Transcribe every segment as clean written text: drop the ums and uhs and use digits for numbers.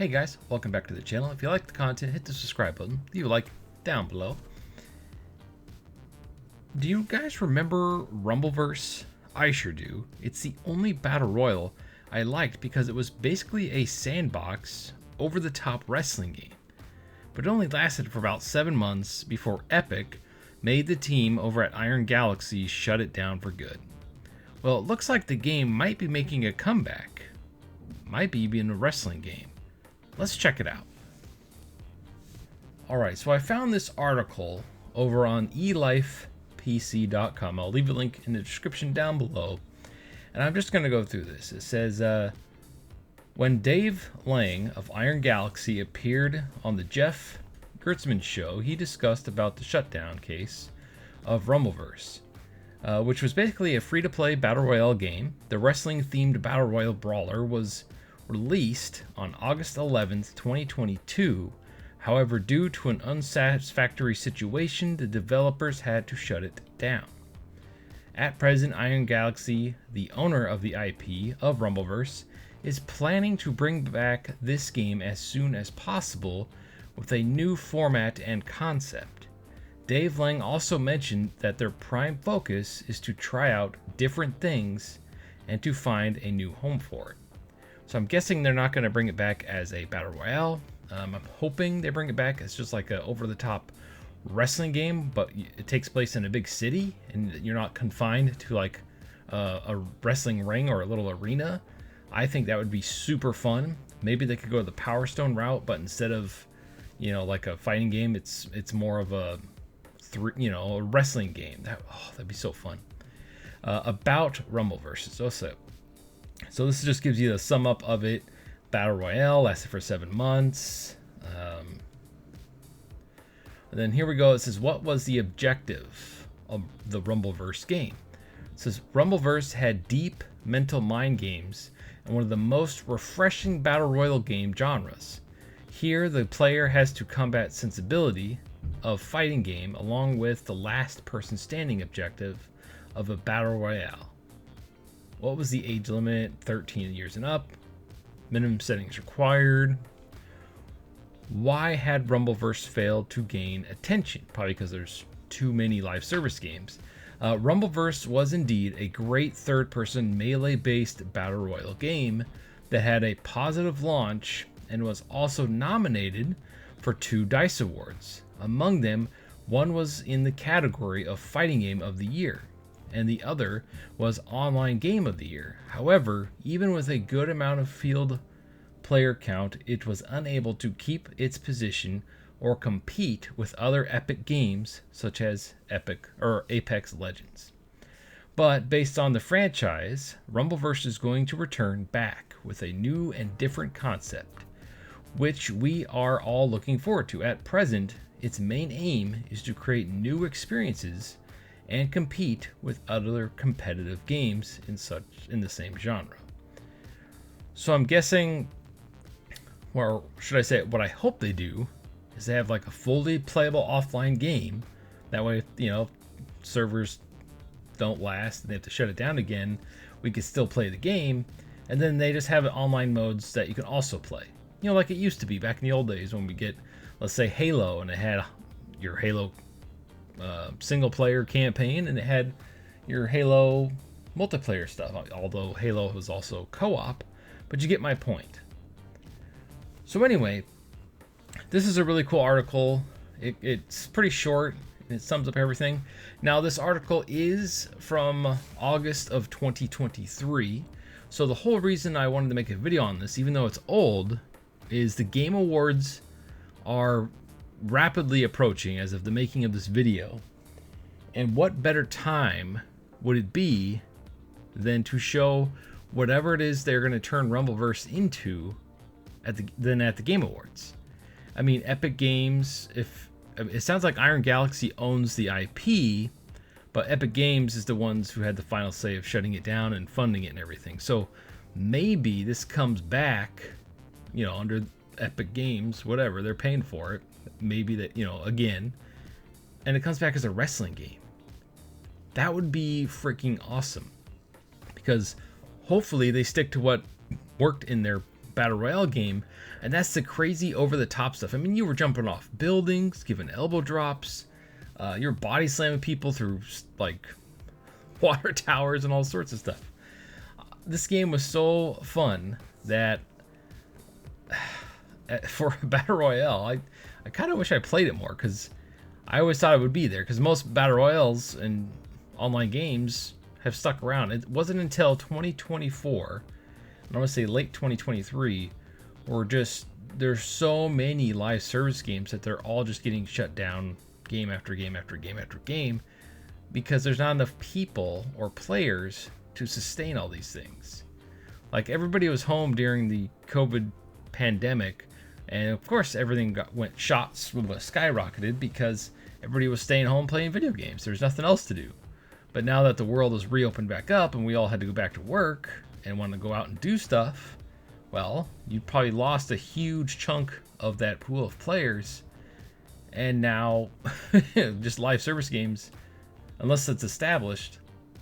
Hey guys, welcome back to the channel. If you like the content, hit the subscribe button, leave a like down below. Do you guys remember Rumbleverse? I sure do. It's the only battle royal I liked because it was basically a sandbox, over-the-top wrestling game. But it only lasted for about 7 months before Epic made the team over at Iron Galaxy shut it down for good. Well, it looks like the game might be making a comeback. Might be even a wrestling game. Let's check it out. Alright, so I found this article over on elifepc.com. I'll leave a link in the description down below. And I'm just going to go through this. It says, when Dave Lang of Iron Galaxy appeared on the Jeff Gertzman show, he discussed about the shutdown case of Rumbleverse, which was basically a free-to-play battle royale game. The wrestling-themed battle royale brawler was released on August 11th, 2022. However, due to an unsatisfactory situation, the developers had to shut it down. At present, Iron Galaxy, the owner of the IP of Rumbleverse, is planning to bring back this game as soon as possible with a new format and concept. Dave Lang also mentioned that their prime focus is to try out different things and to find a new home for it. So I'm guessing they're not going to bring it back as a battle royale. I'm hoping they bring it back as just like a over-the-top wrestling game, but it takes place in a big city and you're not confined to like a wrestling ring or a little arena. I think that would be super fun. Maybe they could go the Power Stone route, but instead of, like a fighting game, it's more of a wrestling game. That'd be so fun. About Rumbleverse. So this just gives you the sum up of it. Battle Royale lasted for 7 months. And then here we go. It says, what was the objective of the Rumbleverse game? It says, Rumbleverse had deep mental mind games and one of the most refreshing battle royale game genres. Here, the player has to combat sensibility of fighting game along with the last person standing objective of a battle royale. What was the age limit? 13 years and up. Minimum settings required. Why had Rumbleverse failed to gain attention? Probably because there's too many live service games. Rumbleverse was indeed a great third-person melee-based battle royale game that had a positive launch and was also nominated for 2 DICE awards. Among them, one was in the category of Fighting Game of the Year, and the other was Online Game of the Year. However, even with a good amount of field player count, it was unable to keep its position or compete with other Epic games such as Apex Legends. But based on the franchise, Rumbleverse is going to return back with a new and different concept, which we are all looking forward to. At present, its main aim is to create new experiences and compete with other competitive games in the same genre. So I'm guessing, or should I say, what I hope they do is they have like a fully playable offline game. That way, servers don't last and they have to shut it down again, we can still play the game, and then they just have online modes that you can also play. Like it used to be back in the old days when we get, let's say, Halo, and it had your Halo single player campaign and it had your Halo multiplayer stuff, although Halo was also co-op, but you get my point. So anyway, this is a really cool article. It's pretty short and it sums up everything. Now this article is from August of 2023, so the whole reason I wanted to make a video on this, even though it's old, is the Game Awards are rapidly approaching as of the making of this video, and what better time would it be than to show whatever it is they're going to turn Rumbleverse into at the Game Awards. I mean, Epic Games, it sounds like Iron Galaxy owns the IP, but Epic Games is the ones who had the final say of shutting it down and funding it and everything. So maybe this comes back, under Epic Games, whatever, they're paying for it. Maybe that, again, and it comes back as a wrestling game. That would be freaking awesome, because hopefully they stick to what worked in their battle royale game, and that's the crazy over-the-top stuff. I mean, you were jumping off buildings, giving elbow drops, you're body slamming people through like water towers and all sorts of stuff. This game was so fun that for a battle royale, I kind of wish I played it more, because I always thought it would be there, because most battle royales and online games have stuck around. It wasn't until 2024, I want to say late 2023, where there's so many live service games that they're all just getting shut down game after game after game after game, because there's not enough people or players to sustain all these things. Like, everybody was home during the COVID pandemic, and of course everything skyrocketed because everybody was staying home playing video games. There's nothing else to do. But now that the world is reopened back up and we all had to go back to work and want to go out and do stuff, well, you probably lost a huge chunk of that pool of players. And now just live service games, unless it's established,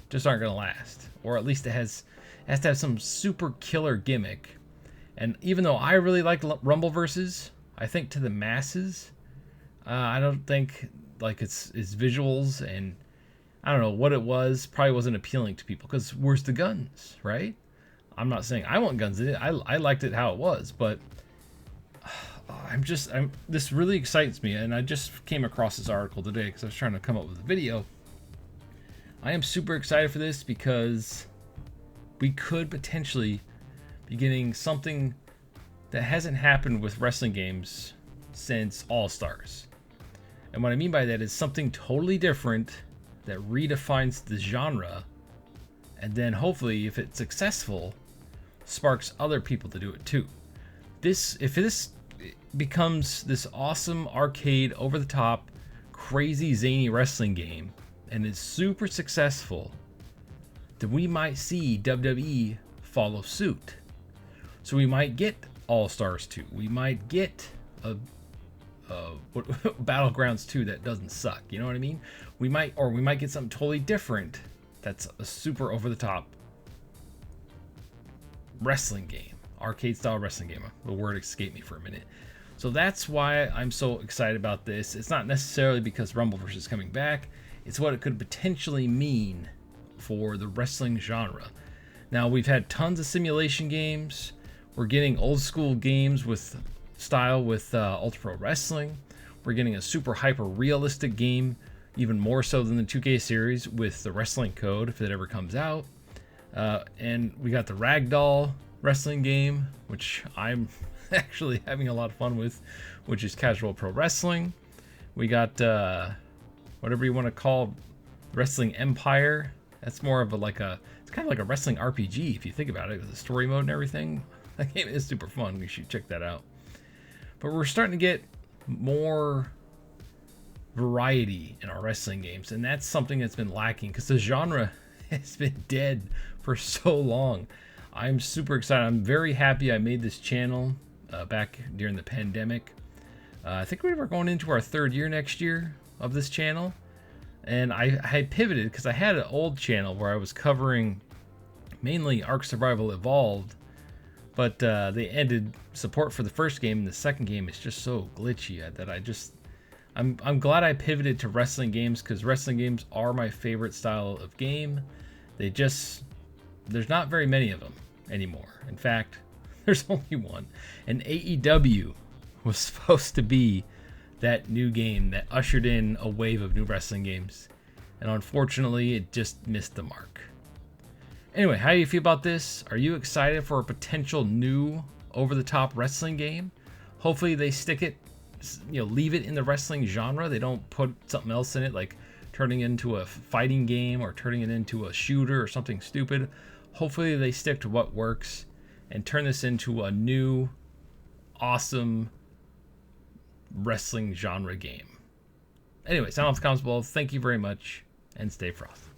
just aren't going to last. Or at least it has to have some super killer gimmick. And even though I really like Rumbleverses, I think to the masses, I don't think like its visuals and I don't know what it was, probably wasn't appealing to people, because where's the guns, right? I'm not saying I want guns in it. I liked it how it was, but this really excites me, and I just came across this article today because I was trying to come up with a video. I am super excited for this because we could potentially be getting something that hasn't happened with wrestling games since All Stars. And what I mean by that is something totally different that redefines the genre, and then hopefully, if it's successful, sparks other people to do it too. If this becomes this awesome arcade, over-the-top, crazy zany wrestling game and is super successful, then we might see WWE follow suit. So we might get All Stars 2. We might get a Battlegrounds 2 that doesn't suck. You know what I mean? We might get something totally different that's a super over-the-top wrestling game, arcade style wrestling game. The word escaped me for a minute. So that's why I'm so excited about this. It's not necessarily because Rumbleverse is coming back. It's what it could potentially mean for the wrestling genre. Now, we've had tons of simulation games. We're getting old school games with Ultra Pro Wrestling. We're getting a super hyper realistic game, even more so than the 2K series, with the Wrestling Code, if it ever comes out. And we got the Ragdoll wrestling game, which I'm actually having a lot of fun with, which is Casual Pro Wrestling. We got whatever you want to call Wrestling Empire. That's more of it's kind of like a wrestling RPG if you think about it, with the story mode and everything. That game is super fun. You should check that out. But we're starting to get more variety in our wrestling games, and that's something that's been lacking because the genre has been dead for so long. I'm super excited. I'm very happy I made this channel back during the pandemic. I think we were going into our 3rd year next year of this channel, and I pivoted because I had an old channel where I was covering mainly Ark Survival Evolved, but they ended support for the first game, and the second game is just so glitchy that I'm glad I pivoted to wrestling games, because wrestling games are my favorite style of game. There's not very many of them anymore. In fact, there's only one. And AEW was supposed to be that new game that ushered in a wave of new wrestling games, and unfortunately it just missed the mark. Anyway, how do you feel about this? Are you excited for a potential new over-the-top wrestling game? Hopefully they stick it, leave it in the wrestling genre. They don't put something else in it, like turning it into a fighting game or turning it into a shooter or something stupid. Hopefully they stick to what works and turn this into a new, awesome wrestling genre game. Anyways, I'm off the comments below. Thank you very much, and stay frosty.